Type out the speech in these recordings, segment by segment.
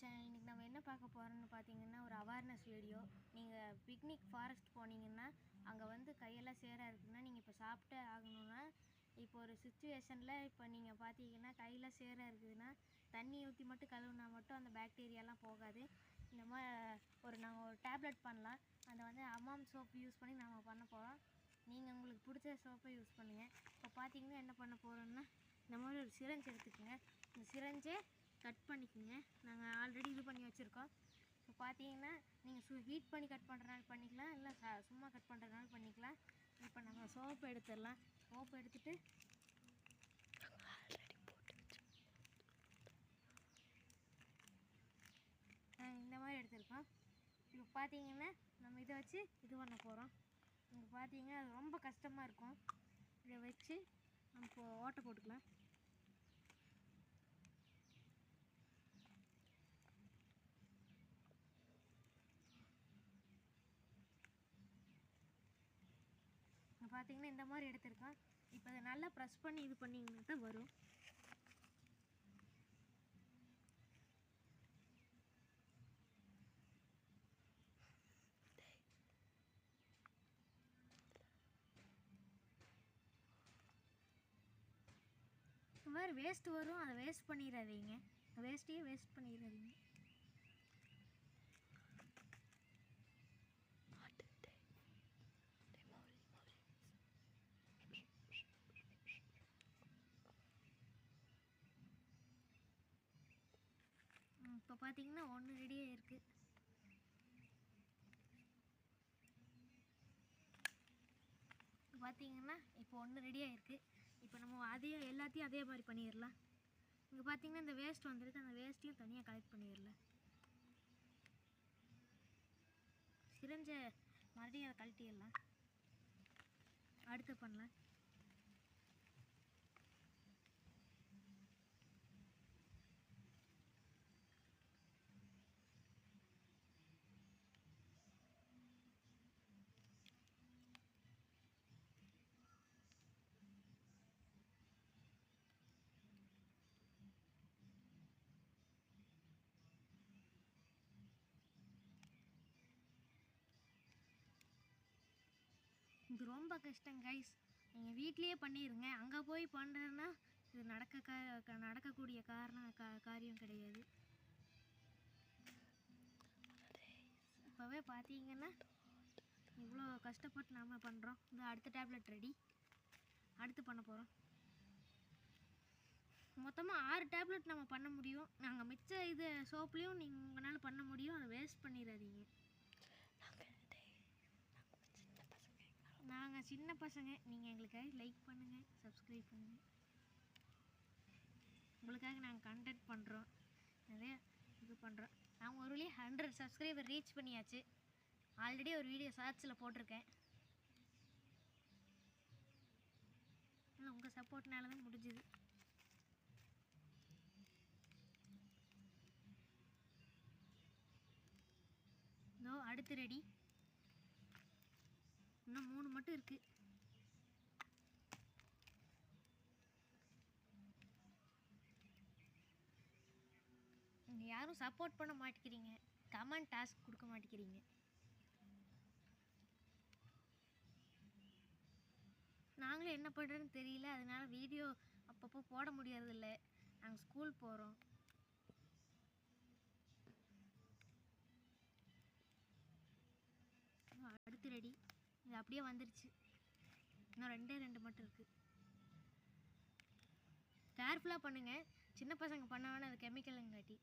Channel இன்றைக்கி நம்ம என்ன பார்க்க போகிறோம்னு பார்த்தீங்கன்னா ஒரு அவேர்னஸ் வீடியோ. நீங்கள் பிக்னிக் ஃபாரஸ்ட் போனீங்கன்னா அங்கே வந்து கையெல்லாம் சேராக இருக்குதுன்னா நீங்கள் இப்போ சாப்பிட்டே ஆகணும்னா இப்போ ஒரு சுச்சுவேஷனில் இப்போ நீங்கள் பார்த்தீங்கன்னா கையில் சேராக இருக்குதுன்னா தண்ணி ஊற்றி மட்டும் கழுவுனா மட்டும் அந்த பாக்டீரியாலாம் போகாது. இந்த மாதிரி நாங்கள் ஒரு டேப்லெட் பண்ணலாம். அதை வந்து அமாம் சோப் யூஸ் பண்ணி நம்ம பண்ண போகிறோம். நீங்கள் உங்களுக்கு பிடிச்ச சோப்பை யூஸ் பண்ணுங்கள். இப்போ பார்த்தீங்கன்னா என்ன பண்ண போகிறோம்னா இந்த மாதிரி ஒரு சிரஞ்ச் எடுத்துக்கோங்க. இந்த சிரஞ்சே கட் பண்ணிக்கோங்க. நாங்கள் ஆல்ரெடி இது பண்ணி வச்சுருக்கோம். இப்போ பார்த்தீங்கன்னா நீங்கள் ஹீட் பண்ணி கட் பண்ணுறதுனால பண்ணிக்கலாம், இல்லை சும்மா கட் பண்ணுறதுனால பண்ணிக்கலாம். இப்போ நாங்கள் சோப்பு எடுத்துடலாம். சோப்பு எடுத்துகிட்டு நாங்கள் இந்த மாதிரி எடுத்துருக்கோம். இப்போ பார்த்தீங்கன்னா நம்ம இதை வச்சு இது பண்ண போகிறோம். இங்கே பார்த்தீங்கன்னா அது ரொம்ப கஷ்டமாக இருக்கும். இதை வச்சு நம்ம இப்போ ஓட்டை போட்டுக்கலாம். பார்த்தீங்கன்னா இந்த மாதிரி எடுத்துருக்கோம். இப்போ அதை நல்லா ப்ரெஸ் பண்ணி இது பண்ணிங்கன்னா தான் வரும். இந்த மாதிரி வேஸ்ட் வரும், அதை வேஸ்ட் பண்ணிடாதீங்க. வேஸ்ட்டையே வேஸ்ட் பண்ணிடாதீங்க. இப்போ பார்த்தீங்கன்னா ஒன்று ரெடியாக இருக்குது. பார்த்தீங்கன்னா இப்போ ஒன்று ரெடியாக இருக்குது. இப்போ நம்ம எல்லாத்தையும் அதே மாதிரி பண்ணிடலாம். இங்கே பார்த்தீங்கன்னா இந்த வேஸ்ட் வந்துருக்கு, அந்த வேஸ்ட்டையும் தனியாக கலெக்ட் பண்ணிடலாம். சிரஞ்சை மறுபடியும் அதை கழட்டிடலாம். அடுத்து பண்ணலாம். இது ரொம்ப கஷ்டம் கைஸ். நீங்கள் வீட்லேயே பண்ணிடுங்க. அங்கே போய் பண்ணுறதுன்னா இது நடக்கக்கூடிய காரியம் கிடையாது. இப்போவே பார்த்தீங்கன்னா இவ்வளோ கஷ்டப்பட்டு நாம் பண்ணுறோம். இந்த அடுத்த டேப்லெட் ரெடி. அடுத்து பண்ண போகிறோம். மொத்தமாக 6 டேப்லெட் நம்ம பண்ண முடியும். நாங்கள் மிச்ச இது சோப்லேயும் நீங்கள் உங்களால் பண்ண முடியும். அதை வேஸ்ட் பண்ணிடாதீங்க. நாங்கள் சின்ன பசங்க. நீங்கள் எங்களுக்காக லைக் பண்ணுங்கள், சப்ஸ்கிரைப் பண்ணுங்கள். உங்களுக்காக நாங்கள் கண்டென்ட் பண்ணுறோம், நிறைய இது பண்ணுறோம். நாங்கள் ஒரு வழியாக 100 சப்ஸ்கிரைபர் ரீச் பண்ணியாச்சு. ஆல்ரெடி ஒரு வீடியோ ஷார்ட்ஸில் போட்டிருக்கேன். ஆனால் உங்கள் சப்போர்ட்னால தான் முடிஞ்சுது. இதோ அடுத்து ரெடி. இன்னும் 3 மட்டும் இருக்குது. நீங்கள் யாரும் சப்போர்ட் பண்ண மாட்டேங்கிறீங்க, கமெண்ட் டாஸ்க் கொடுக்க மாட்டேங்கிறீங்க. நாங்களும் என்ன பண்ணுறதுன்னு தெரியல. அதனால வீடியோ அப்பப்போ போட முடியறதில்ல. நாங்கள் ஸ்கூல் போகிறோம். அடுத்து ரெடி. இது அப்படியே வந்துருச்சு. இன்னும் 2 மட்டும் இருக்குது. கேர்ஃபுல்லாக பண்ணுங்கள். சின்ன பசங்க பண்ண வேணாம், அது கெமிக்கலுங்காட்டி.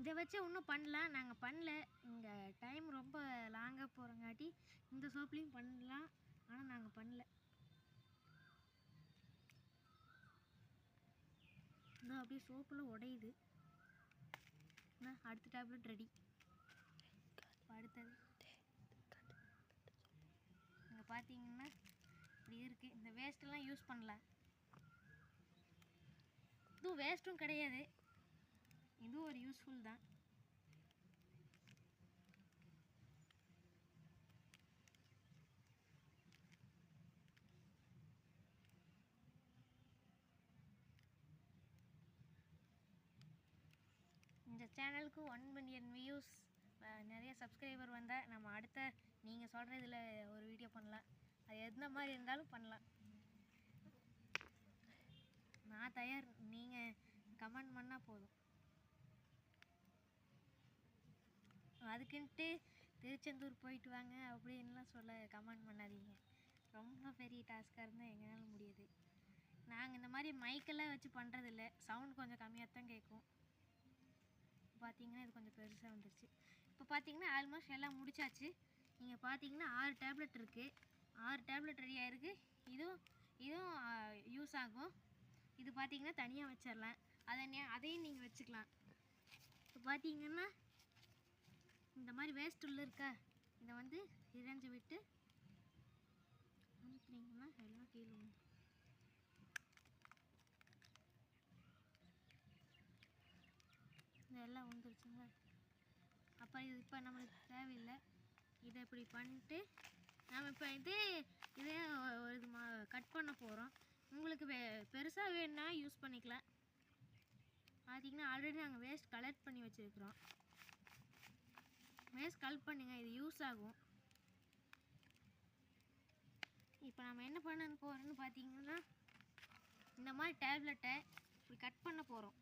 இதை வச்சு இன்னும் பண்ணலாம். நாங்கள் பண்ணல. இங்கே டைம் ரொம்ப லாங்காக போகிறங்காட்டி இந்த சோப்லேயும் பண்ணலாம், ஆனால் நாங்கள் பண்ணல. இன்னும் அப்படியே சோப்பில் உடையுது. அடுத்த டேப்லெட் ரெடி. அடுத்தது இங்கே பார்த்தீங்கன்னா இப்படி இருக்குது. இந்த வேஸ்ட்டெல்லாம் யூஸ் பண்ணலாம். இதுவும் வேஸ்ட்டும் கிடையாது, இதுவும் ஒரு யூஸ்ஃபுல் தான். சேனலுக்கு 1 மில்லியன் வியூஸ் நிறைய சப்ஸ்கிரைபர் வந்தால் நம்ம அடுத்த நீங்கள் சொல்கிறதுல ஒரு வீடியோ பண்ணலாம். அது எந்த மாதிரி இருந்தாலும் பண்ணலாம். நான் தயார். நீங்கள் கமெண்ட் பண்ணால் போதும். அதுக்குன்ட்டு திருச்செந்தூர் போயிட்டு வாங்க அப்படின்லாம் சொல்ல கமெண்ட் பண்ணாதீங்க. ரொம்ப பெரிய டாஸ்காக இருந்தால் எங்களால் முடியாது. நாங்கள் இந்த மாதிரி மைக்கெல்லாம் வச்சு பண்ணுறதில்ல. சவுண்ட் கொஞ்சம் கம்மியாக தான் கேட்கும். பார்த்தீங்கன்னா இது கொஞ்சம் பெருசாக வந்துருச்சு. இப்போ பார்த்தீங்கன்னா ஆல்மோஸ்ட் எல்லாம் முடிச்சாச்சு. நீங்கள் பார்த்தீங்கன்னா 6 டேப்லெட் இருக்குது. 6 டேப்லெட் ரெடியாக இருக்குது. இதுவும் யூஸ் ஆகும். இது பார்த்தீங்கன்னா தனியாக வச்சிடலாம். அதையும் நீங்கள் வச்சுக்கலாம். இப்போ பார்த்தீங்கன்னா இந்த மாதிரி வேஸ்ட் உள்ள இருக்கா, இதை வந்து இறைஞ்சி விட்டு அனுப்புனீங்கன்னா எல்லாம் கீழே இதெல்லாம் வந்துருச்சுங்க. அப்போ இது இப்போ நம்மளுக்கு தேவையில்லை. இதை இப்படி பண்ணிட்டு நம்ம இப்போ இதே ஒரு இது கட் பண்ண போகிறோம். உங்களுக்கு பெருசாக வேணுன்னா யூஸ் பண்ணிக்கலாம். பார்த்தீங்கன்னா ஆல்ரெடி நாங்கள் வேஸ்ட் கலெக்ட் பண்ணி வச்சுருக்குறோம். வேஸ்ட் கலெக்ட் பண்ணுங்க, இது யூஸ் ஆகும். இப்போ நம்ம என்ன பண்ண போகிறோம்னு பார்த்தீங்கன்னா இந்த மாதிரி டேப்லெட்டை இப்படி கட் பண்ண போகிறோம்.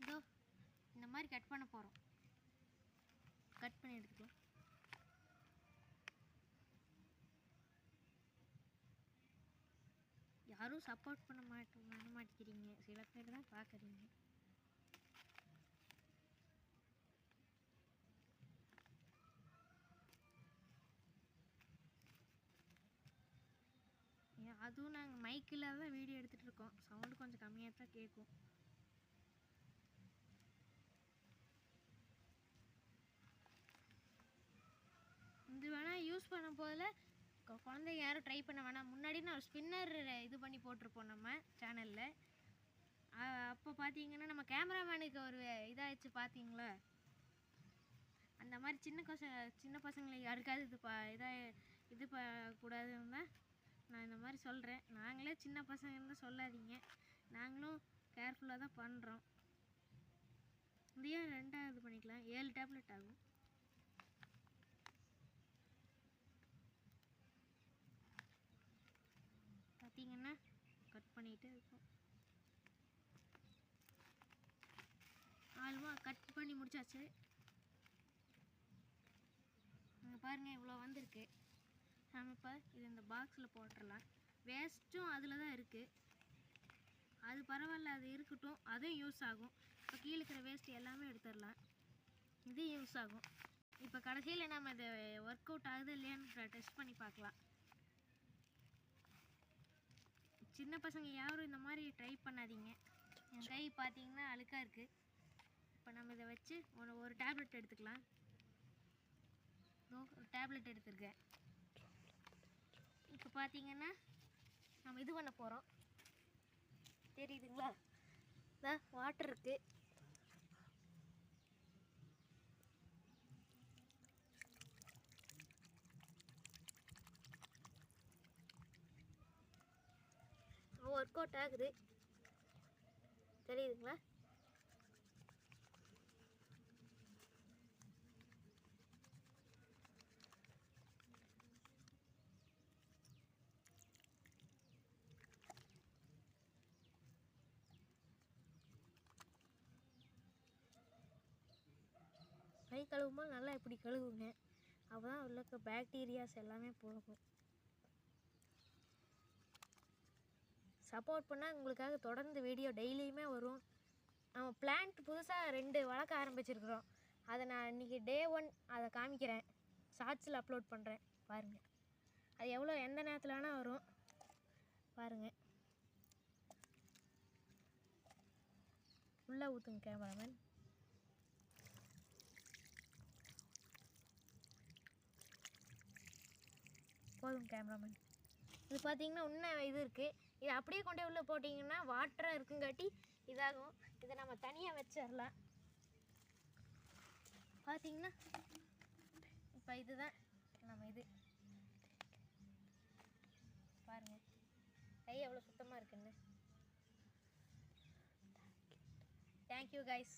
இதோ இந்த மாதிரி கட் பண்ண போகிறோம். கட் பண்ணி எடுத்துக்கலாம். யாரும் சப்போர்ட் பண்ண மாட்டேங்கிறீங்க. சில பேர் தான் பார்க்குறீங்க. அதுவும் நாங்கள் மைக்கில் தான் வீடியோ எடுத்துகிட்டு இருக்கோம். சவுண்டு கொஞ்சம் கம்மியாக தான் கேட்கும். இது வேணால் யூஸ் பண்ண போதில் குழந்தைங்க யாரும் ட்ரை பண்ண வேணாம். முன்னாடி நான் ஒரு ஸ்பின்னர் இது பண்ணி போட்டிருப்போம் நம்ம சேனலில். அப்போ பார்த்தீங்கன்னா நம்ம கேமராமேனுக்கு ஒரு இதாகிடுச்சு பார்த்தீங்களா. அந்த மாதிரி சின்ன பசங்களுக்கு யாருக்காவது இது கூடாதுன்னு தான் நான் இந்த மாதிரி சொல்கிறேன். நாங்களே சின்ன பசங்கன்னு தான் சொல்லாதீங்க. நாங்களும் கேர்ஃபுல்லாக தான் பண்ணுறோம். இதையும் 2ஆவது பண்ணிக்கலாம். 7 டேப்லெட் ஆகும். பார்த்தீங்கன்னா கட் பண்ணிகிட்டே இருக்கும். ஆல்வா கட் பண்ணி முடிச்சாச்சு. அங்கே பாருங்கள் இவ்வளோ வந்திருக்கு. நம்ம இப்போ இது இந்த பாக்ஸில் போட்டுடலாம். வேஸ்ட்டும் அதில் தான் இருக்குது. அது பரவாயில்ல, அது இருக்கட்டும். அதுவும் யூஸ் ஆகும். இப்போ கீழே இருக்கிற வேஸ்ட் எல்லாமே எடுத்துடலாம். இது யூஸ் ஆகும். இப்போ கடைசியில் நம்ம இது ஒர்க் அவுட் ஆகுது இல்லையான்னு டெஸ்ட் பண்ணி பார்க்கலாம். சின்ன பசங்க யாரும் இந்த மாதிரி ட்ரை பண்ணாதீங்க. என் கை பார்த்தீங்கன்னா அழுக்காக இருக்குது. இப்போ நம்ம இதை வச்சு ஒரு டேப்லெட் எடுத்துக்கலாம். ஒரு டேப்லெட் எடுத்துருக்கேன். இப்போ பார்த்தீங்கன்னா நம்ம இது பண்ண போகிறோம். தெரியுதுங்களா? இதான் வாட்டர் இருக்குது. ஒர்க் அவுட் ஆகுது. தெரியுதுங்களா? கை கழுவும்போது நல்லா இப்படி கழுவுங்க. அப்போ தான் உள்ள இருக்க பாக்டீரியாஸ் எல்லாமே போகும். சப்போர்ட் பண்ணால் உங்களுக்காக தொடர்ந்து வீடியோ டெய்லியுமே வரும். நம்ம பிளான்ட் புதுசாக 2 வளர்க்க ஆரம்பிச்சிருக்கிறோம். அதை நான் இன்றைக்கி டே 1 அதை காமிக்கிறேன். ஷார்ட்ஸில் அப்லோட் பண்ணுறேன். பாருங்கள் அது எவ்வளோ எந்த நேரத்தில் வேணால் வரும். பாருங்கள். ஃபுல்லாக ஊற்றுங்க கேமராமேன். போதும் கேமராமேன். இது பார்த்தீங்கன்னா இன்னும் இது இருக்குது. இது அப்படியே கொண்டே உள்ளே போட்டிங்கன்னா வாட்டராக இருக்குங்காட்டி இதாகும். இதை நம்ம தனியாக வச்சிடலாம். பார்த்தீங்கன்னா இப்போ இதுதான் நம்ம இது பாருங்கள். கை எவ்வளோ சுத்தமாக இருக்குன்னு. Thank you guys.